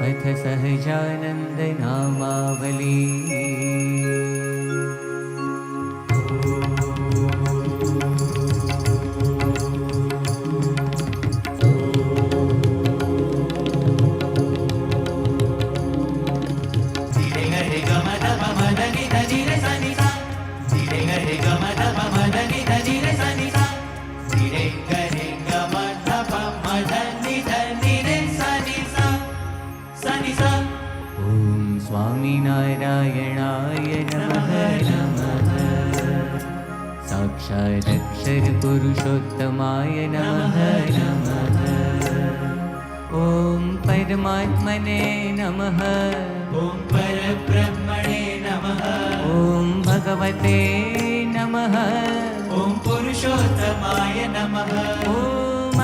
अथ सहजानंद नामावली। स्वामीनारायणाय नमः नमः। साक्षादक्षर पुरुषोत्तमाय नमः नमः। ॐ परमात्मने नमः। ॐ परब्रह्मणे नमः। ॐ भगवते नमः। ॐ पुरुषोत्तमाय नमः। ॐ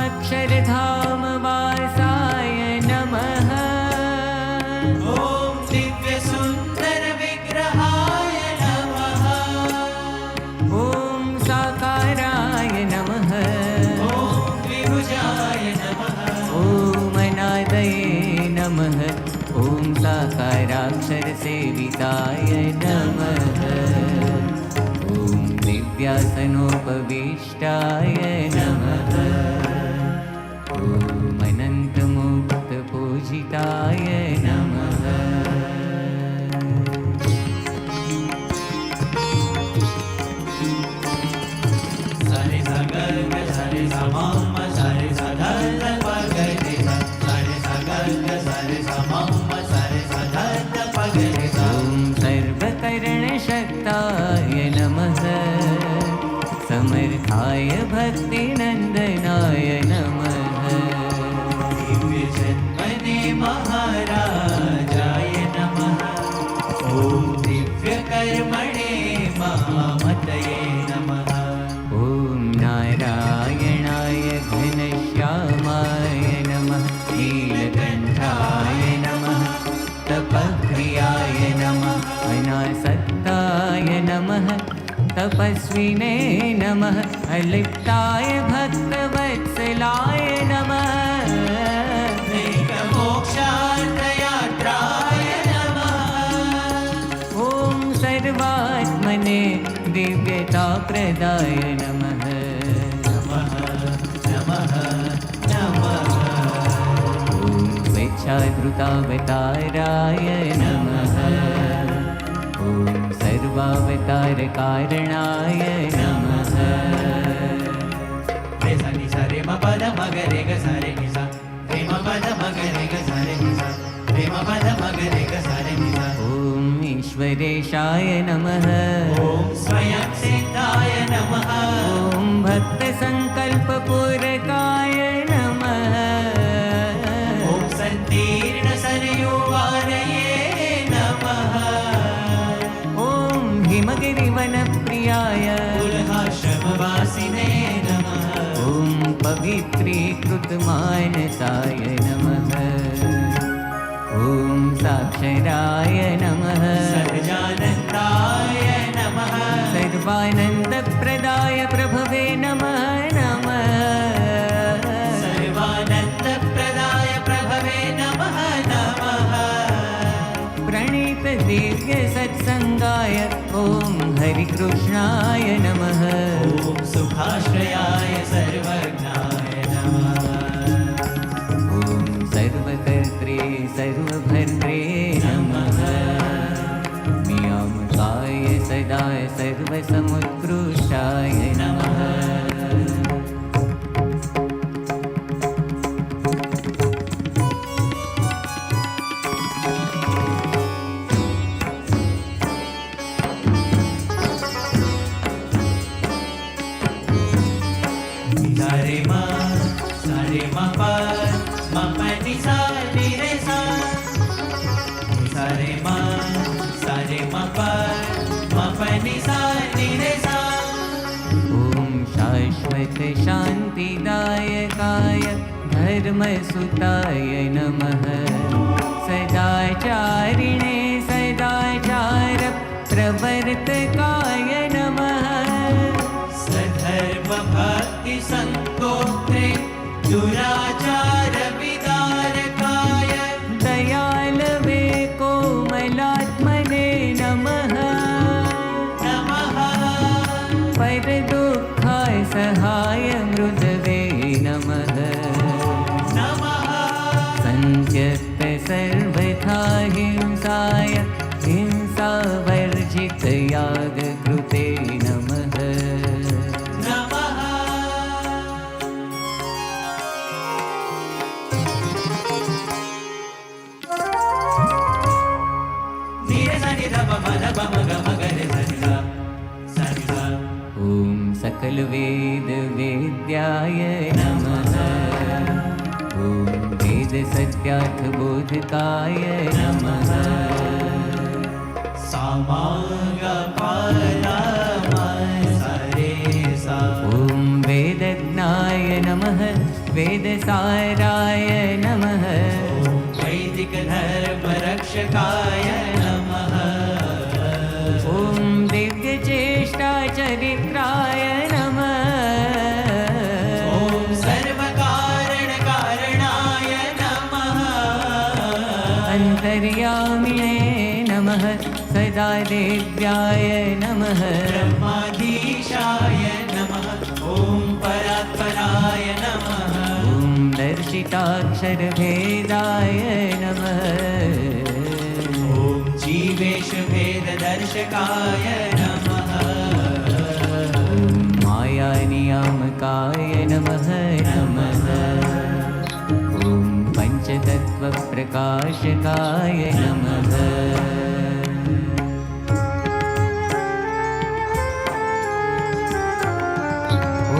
अक्षरधाम वासाय नमः। ॐ साकाराक्षरसेविताय नमः। ॐ दिव्यासनोपविष्टाय नमः। ॐ अनन्तमुक्तपूजिताय नमः। सरे सगल सरे समाम सरे सधल पगरे सरे सगल सरे समाम सरे सधल पगरे। ॐ सर्वकरणशक्ताय नमः। समर्थाय भक्तिनन्दनाय नमः। दिव्यजन्मने महाराजाय नमः। ॐ दिव्यकर्मणे महामतये नमः। ॐ नारायणाय घनश्यामाय नमः। नीलकण्ठाय नमः। तपक्रियाय नमः। अनासक्ताय नमः। तपस्विने नमः। अलिप्ताय भक्तवत्सलाय नमः। मोक्षार्थयात्राय नमः। ॐ सर्वात्मने दिव्यताप्रदाय नमः। नमः नमः नमः। ॐ स्वेच्छाधृतावताराय नमः। ॐ सर्वावतारकारणाय नमः। रे सनि सरे म पद मगरे ग सरे नि सा रे म पद मगरे ग सरे नि सा रे म पद मगरे ग सरे नि सा। ॐ ईश्वरेशाय नमः। ॐ स्वयं सिद्धाय नमः। ॐ भक्तसङ्कल्पपूरकाय नमः। ॐ सन्तीर्ण सरयुवारये नमः। ॐ हिमगिरिवनप्रियाय पुलहाश्रमवासिने नमः। ॐ पवित्रीकृतमानसाय नमः। ॐ साक्षराय नमः। सहजानन्दाय नमः। सर्वानन्दप्रदाय प्रभवे नमः नमः। सर्वानन्दप्रदाय प्रभवे नमः नमः। प्रणीत दिव्य सत्संगाय ॐ हरिकृष्णाय नमः। ॐ सुखाश्रयाय सर्वज्ञाय नमः। ॐ सर्वकर्त्रे सर्वभर्त्रे नमः। नियामकाय सदा सर्वसमुत्कृष्टाय नमः। सरे म प म प नि सा नि रे सा। सरे म प म प नि सा नि रे सा। ॐ शाश्वत शान्तिदायकाय धर्मसुताय नमः। सदाचारिणे सदाचार प्रवर्तकाय नमः। सधर्म भक्ति संगोत्रे दुराचार विदारकाय दया नमः ॐ वेदसत्यार्थबोधकाय नमः ॐ वेदज्ञाय नमः वेदसाराय नमः वैदिकधर्मरक्षकाय नमः ॐ दिव्यचेष्टाचरित्राय नमः ॐ सर्वकारणकारणाय नमः अन्तर्यामिणे नमः सदा देव्याय नमः ब्रह्माधीशाय नमः ॐ परात्पराय नमः ॐ दर्शिताक्षरभेदाय नमः ॐ जीवेशभेददर्शकाय नमः ॐ मायानियामकाय नमः नमः ॐ पञ्चतत्त्वप्रकाशकाय नमः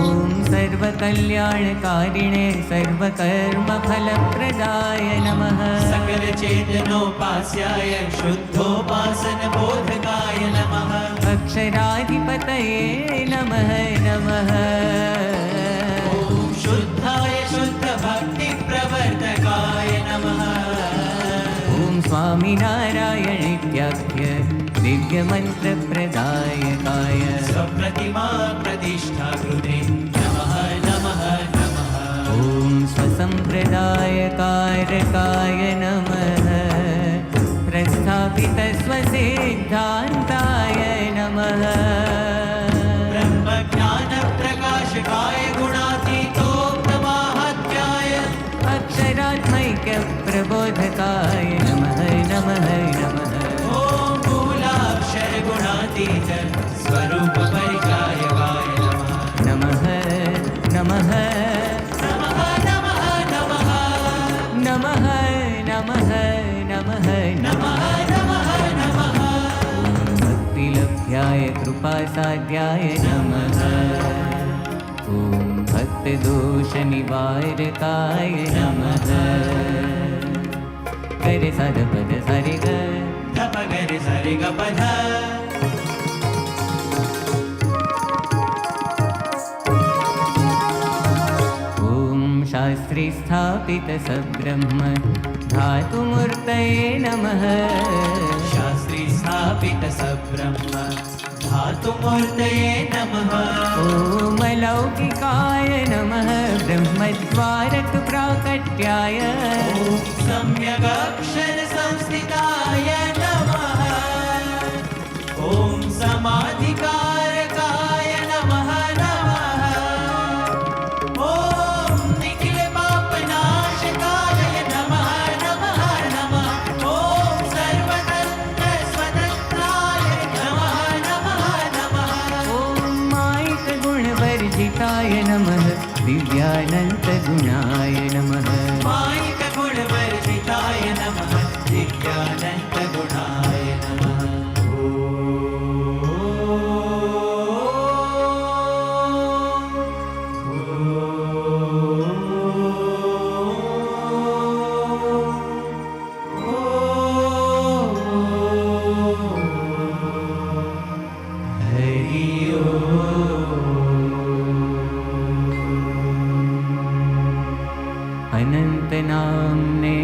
ॐ सर्वकल्याणकारिणे सर्वकर्मफलप्रदाय नमः सकलचेतनोपास्याय शुद्धोपासनबोधकाय नमः अक्षराधिपतये नमः नमः ॐ शुद्धाय शुद्धभक्तिप्रवर्तकाय नमः ॐ स्वामिनारायणित्याख्य दिव्यमन्त्रप्रदायकाय स्वप्रतिमा प्रतिष्ठाकृते नमः नमः नमः ॐ स्वसम्प्रदायकारकाय नमः प्रस्थापितस्वसिद्धान्ताय नमः ब्रह्मज्ञानप्रकाशकाय गुणातीतोक्तमाहात्म्याय अक्षरात्मैक्यप्रबोधकाय नमः नमः नमः ॐ मूलाक्षरगुणातीत स्वरूपपरिचायकाय नमः नमः नमः नमः नमः नमः नमः नमः नमः नमः नमः नमः भक्तिलभ्याय कृपासाध्याय नमः ॐ भक्तदोषनिवारकाय नमः कर सद पद सरि ग धप गरि सरि ग पध ॐ शास्त्रे स्थापितसब्रह्म धातुमूर्तये नमः शास्त्री स्थापित सब्रह्म धातुमूर्तये नमः ॐ लौकिकाय नमः ब्रह्मद्वारकप्राकट्याय ॐ सम्यगक्षरसंस्थिताय नमः ॐ समाधिकारकाय नमः नमः ॐ निखिलपापनाशकाय नमः नमः नमः ॐ सर्वतन्त्रस्वतन्त्राय नमः नमः नमः ॐ मायिकगुणवर्जिताय नमः दिव्यानन्तगुणाय नमः मायिकगुणवर्जिताय नमः दिव्यानन्तगुणाय नमः हरि अनन्तनाम्ने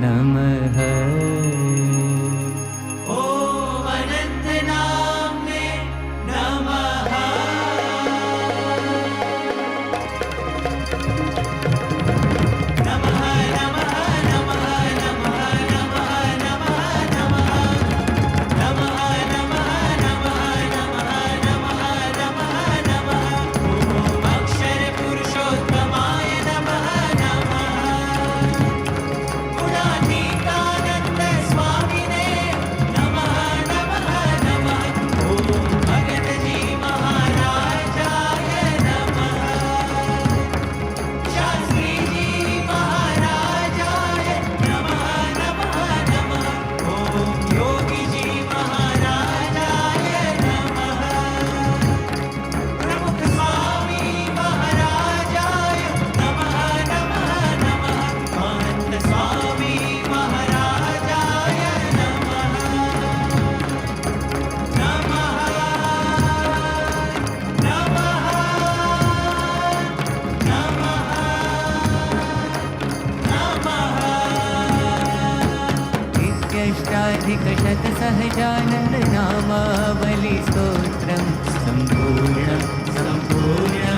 नमः ॐ अनन्तनाम्ने नमः नमः नमः नमः नमः नमः नमः नमः नमः नमः नमः नमः नमः नमः ॐ अक्षरपुरुषोत्तमाय नमः नमः गुणातीतानन्द स्वामिने नमः नमः नमः ॐ भगतजी महाराजाय नमः नामावली स्तोत्रं सम्पूर्णं सम्पूर्ण